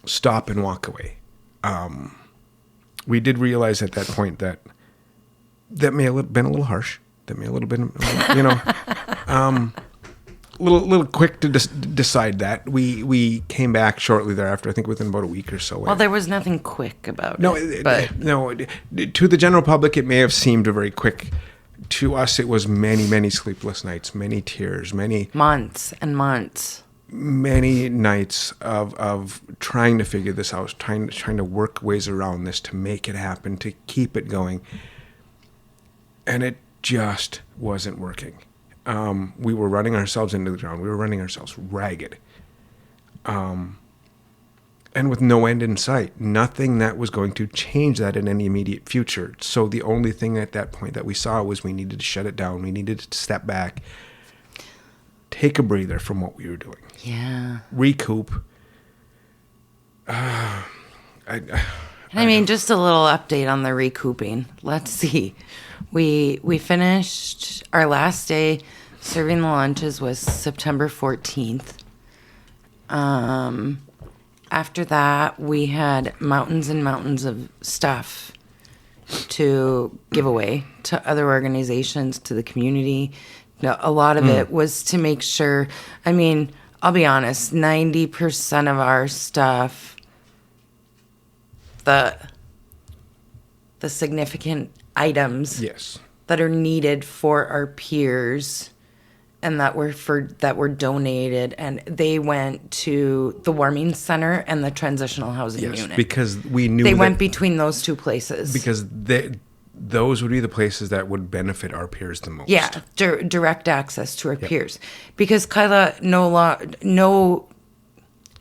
stop and walk away. We did realize at that point that may have been a little harsh. That may have a little been, you know, little quick to decide that. We came back shortly thereafter, I think within about a week or so. Well, there was nothing quick about it. No, to the general public, it may have seemed very quick. To us, it was many, many sleepless nights, many tears, many... months and months. Many nights of trying to figure this out, trying to work ways around this to make it happen, to keep it going. And it just wasn't working. We were running ourselves into the ground. We were running ourselves ragged. And with no end in sight. Nothing that was going to change that in any immediate future. So the only thing at that point that we saw was we needed to shut it down. We needed to step back, take a breather from what we were doing. Yeah. Recoup. I mean, just a little update on the recouping. Let's see. We finished our last day serving the lunches was September 14th. After that, we had mountains and mountains of stuff to give away to other organizations, to the community. A lot of it was to make sure, I mean, I'll be honest, 90% of our stuff, the significant items that are needed for our peers and that were donated, and they went to the Warming Center and the Transitional Housing Unit. Because we knew they went between those two places. Because those would be the places that would benefit our peers the most. Yeah, direct access to our peers. Because Kyla not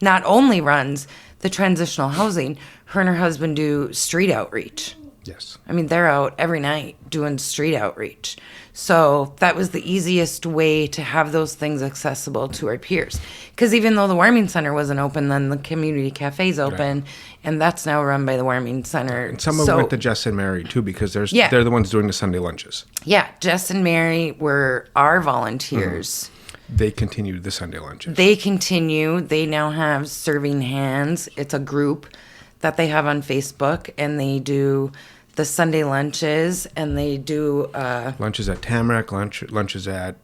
only runs the transitional housing, her and her husband do street outreach. Yes. I mean, they're out every night doing street outreach. So that was the easiest way to have those things accessible to our peers. Because even though the Warming Center wasn't open, then the community cafe's open, and that's now run by the Warming Center. And some of them went to Jess and Mary, too, because they're the ones doing the Sunday lunches. Yeah, Jess and Mary were our volunteers. They continued the Sunday lunches. They continue. They now have Serving Hands. It's a group that they have on Facebook, and they do the Sunday lunches, and they do lunches at Tamarack, lunches at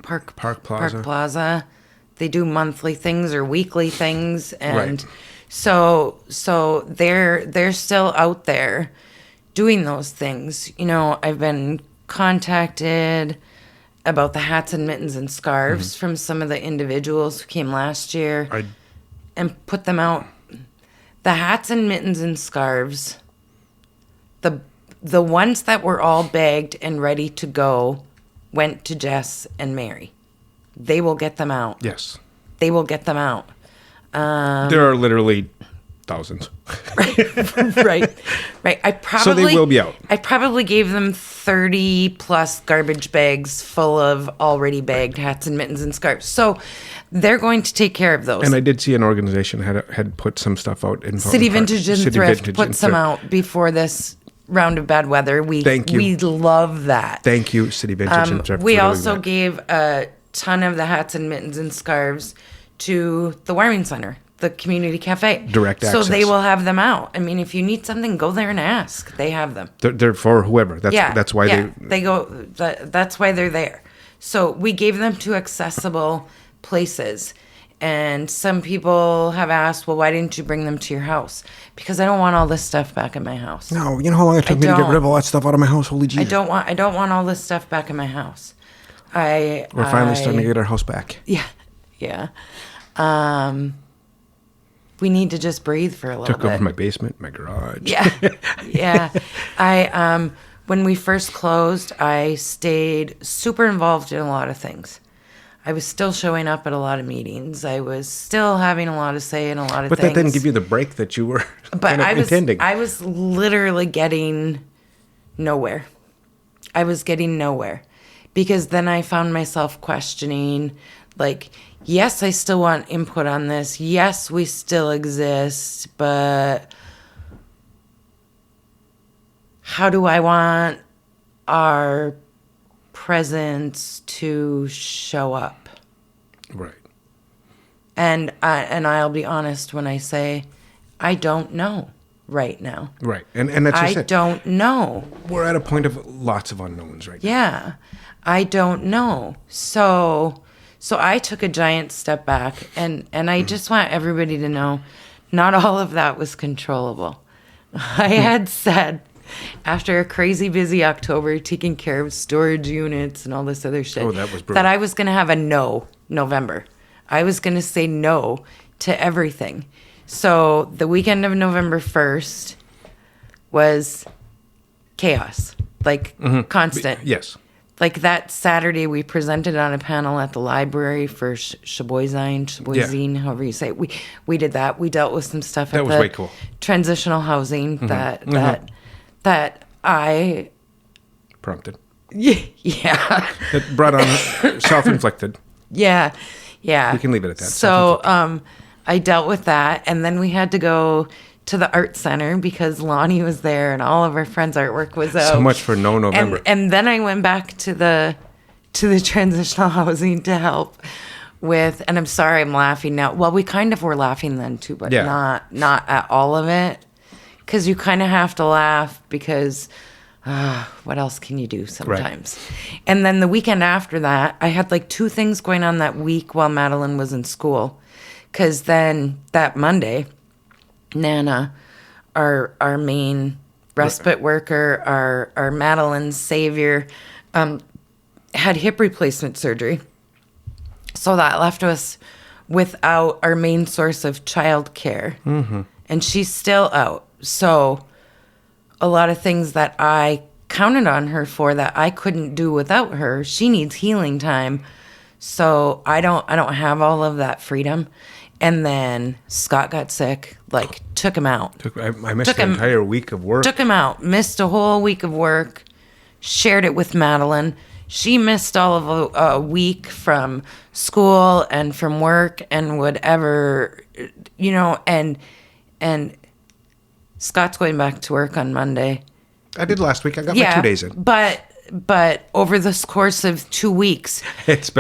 Park Plaza. They do monthly things or weekly things, and so they're still out there doing those things. You know, I've been contacted about the hats and mittens and scarves from some of the individuals who came last year and put them out. The hats and mittens and scarves, the ones that were all bagged and ready to go went to Jess and Mary. They will get them out. Yes. They will get them out. There are literally thousands. Right. So they will be out. I probably gave them 30 plus garbage bags full of already bagged hats and mittens and scarves. So they're going to take care of those. And I did see an organization had put some stuff out in City Vintage and Thrift put some out before this round of bad weather. Thank you. We love that. Thank you, City Vintage and Thrift. We also gave a ton of the hats and mittens and scarves to the Warming Center, the community cafe. Direct access. So they will have them out. I mean, if you need something, go there and ask. They have them. They're for whoever. That's why they go. That's why they're there. So we gave them to accessible places. And some people have asked, well, why didn't you bring them to your house? Because I don't want all this stuff back at my house. No, you know how long it took me to get rid of all that stuff out of my house? Holy Jesus. I don't want all this stuff back in my house. We're finally starting to get our house back. Yeah. We need to just breathe for a little bit. Took over my basement, my garage. Yeah. I when we first closed, I stayed super involved in a lot of things. I was still showing up at a lot of meetings. I was still having a lot of say in a lot of things. But that didn't give you the break that you were intending. I was literally getting nowhere. I was getting nowhere. Because then I found myself questioning, like, yes, I still want input on this. Yes, we still exist, but how do I want our presence to show up? Right. And I'll be honest when I say I don't know right now. Right. And that's just it. I don't know. We're at a point of lots of unknowns right now. Yeah. I don't know. So I took a giant step back, and I just want everybody to know not all of that was controllable. I had said, after a crazy busy October, taking care of storage units and all this other shit, that was brutal. that I was going to have a no November. I was going to say no to everything. So the weekend of November 1st was chaos, like constant. Yes. Like that Saturday, we presented on a panel at the library for Sheboyzine, however you say it. We did that. We dealt with some stuff that at was the way cool. Transitional housing that I prompted. Yeah. It brought on self-inflicted. Yeah. We can leave it at that. So I dealt with that, and then we had to go to the art center because Lonnie was there and all of our friends' artwork was out. So much for no November. And then I went back to the transitional housing to help with, and I'm sorry I'm laughing now. Well, we kind of were laughing then too, but not at all of it. Because you kind of have to laugh because what else can you do sometimes? Right. And then the weekend after that, I had like 2 things going on that week while Madeline was in school. Because then that Monday, Nana, our main respite worker, our Madeline's savior, had hip replacement surgery. So that left us without our main source of childcare. Mm-hmm. And she's still out. So a lot of things that I counted on her for that I couldn't do without her, she needs healing time. So I don't have all of that freedom. And then Scott got sick, took him out. I missed an entire week of work. Took him out, missed a whole week of work, shared it with Madeline. She missed all of a week from school and from work and whatever, and Scott's going back to work on Monday. I did last week. I got my 2 days in. But over this course of 2 weeks,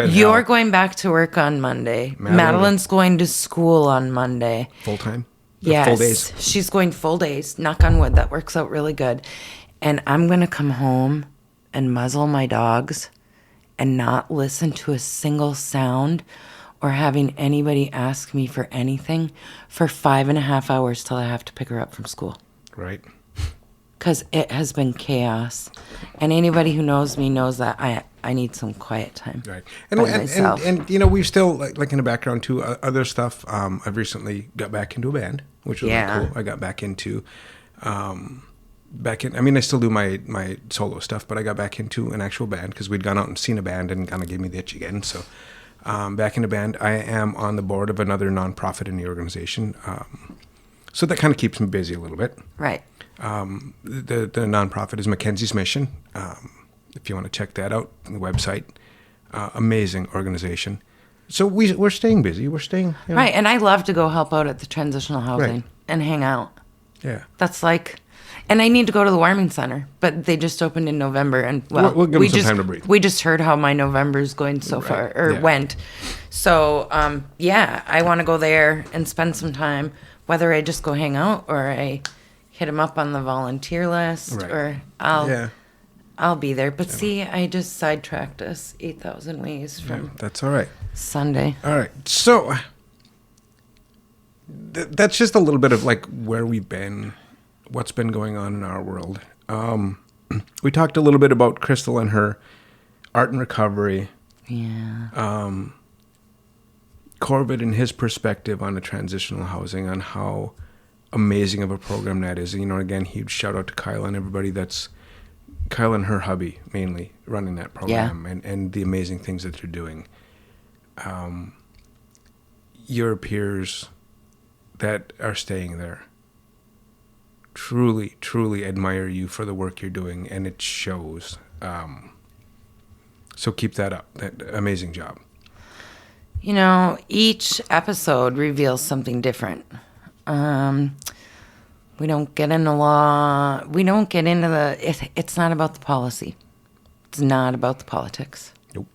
you're going back to work on Monday. Madeline's going to school on Monday. Full time? Yes. Full days? She's going full days. Knock on wood. That works out really good. And I'm going to come home and muzzle my dogs and not listen to a single sound or having anybody ask me for anything for 5.5 hours till I have to pick her up from school. Right. Because it has been chaos. And anybody who knows me knows that I need some quiet time. Right. And we've still, like in the background too, other stuff. I've recently got back into a band, which was really cool. I got back into back in. I mean, I still do my solo stuff, but I got back into an actual band because we'd gone out and seen a band and kind of gave me the itch again. So back in a band. I am on the board of another nonprofit in the organization. So that kind of keeps me busy a little bit. Right. The nonprofit is Mackenzie's Mission. If you want to check that out, the website. Amazing organization. So we're staying busy. We're staying... You know. Right, and I love to go help out at the transitional housing and hang out. Yeah. That's like... And I need to go to the warming center, but they just opened in November, and we'll give them some time to breathe. We just heard how my November's going so far, or went. So, I want to go there and spend some time, whether I just go hang out or I hit them up on the volunteer list, or I'll be there. But see, I just sidetracked us 8,000 ways from that's all right. Sunday. All right. So that's just a little bit of like where we've been, what's been going on in our world. We talked a little bit about Crystal and her art and recovery. Yeah. Corbett and his perspective on the transitional housing, on how amazing of a program that is. And, you know, again, huge shout out to Kyle and everybody that's Kyle and her hubby mainly running that program and the amazing things that they're doing. Your peers that are staying there truly, truly admire you for the work you're doing, and it shows. So keep that up. That amazing job. You know, each episode reveals something different. We don't get into law. We don't get into it's not about the policy. It's not about the politics. Nope.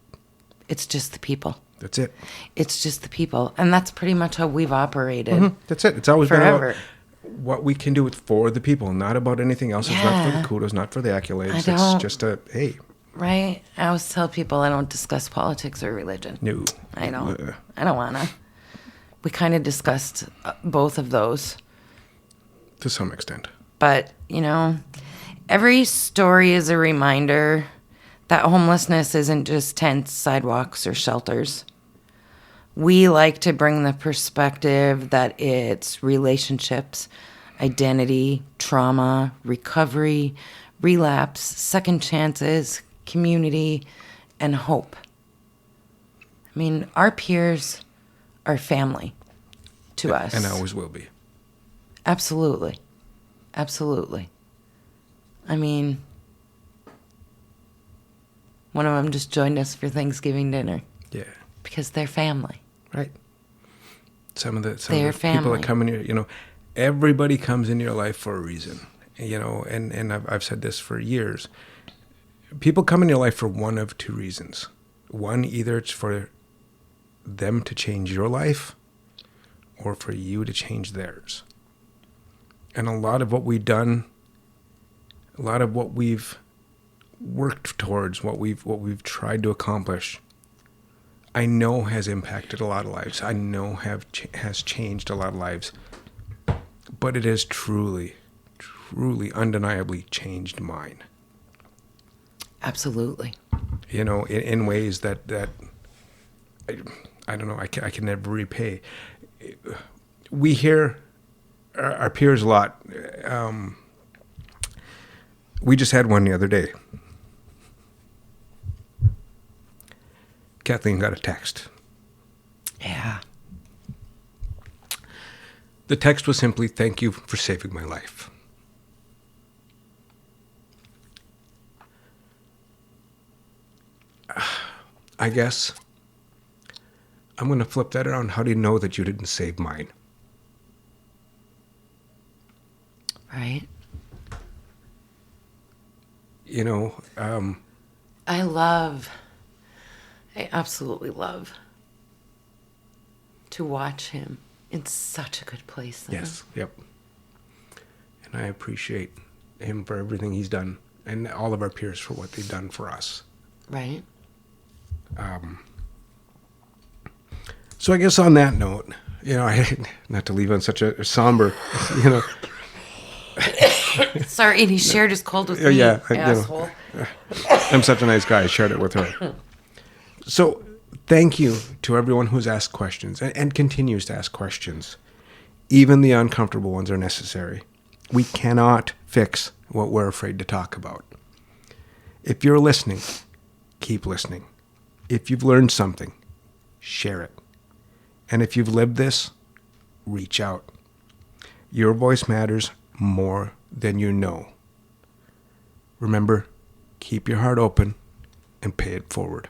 It's just the people. That's it. It's just the people. And that's pretty much how we've operated. Mm-hmm. That's it. It's always forever. been about what we can do for the people, not about anything else. It's not for the kudos, not for the accolades. It's just hey. Right? I always tell people I don't discuss politics or religion. No. I don't. I don't want to. We kind of discussed both of those. To some extent. But, you know, every story is a reminder that homelessness isn't just tents, sidewalks, or shelters. We like to bring the perspective that it's relationships, identity, trauma, recovery, relapse, second chances, community, and hope. I mean, our peers are family to us. And always will be. Absolutely. Absolutely. I mean, one of them just joined us for Thanksgiving dinner. Yeah. Because they're family. Right. Some of the family. People that come in here, you know, everybody comes into your life for a reason. You know, and I've said this for years. People come in your life for one of two reasons. One, either it's for them to change your life or for you to change theirs. And a lot of what we've done, a lot of what we've worked towards, what we've tried to accomplish, I know has impacted a lot of lives. I know has changed a lot of lives. But it has truly, truly, undeniably changed mine. Absolutely. You know, in ways that I don't know, I can never repay. We hear our peers a lot. We just had one the other day. Kathleen got a text. Yeah. The text was simply, "Thank you for saving my life." I guess I'm going to flip that around. How do you know that you didn't save mine? Right. You know, I absolutely love to watch him in such a good place. Yes, yep. And I appreciate him for everything he's done, and all of our peers for what they've done for us. Right. So I guess on that note, you know, not to leave on such a somber, you know. Sorry, and he shared his cold with me, asshole. You know, I'm such a nice guy. I shared it with her. So thank you to everyone who's asked questions and continues to ask questions. Even the uncomfortable ones are necessary. We cannot fix what we're afraid to talk about. If you're listening, keep listening. If you've learned something, share it. And if you've lived this, reach out. Your voice matters more than you know. Remember, keep your heart open and pay it forward.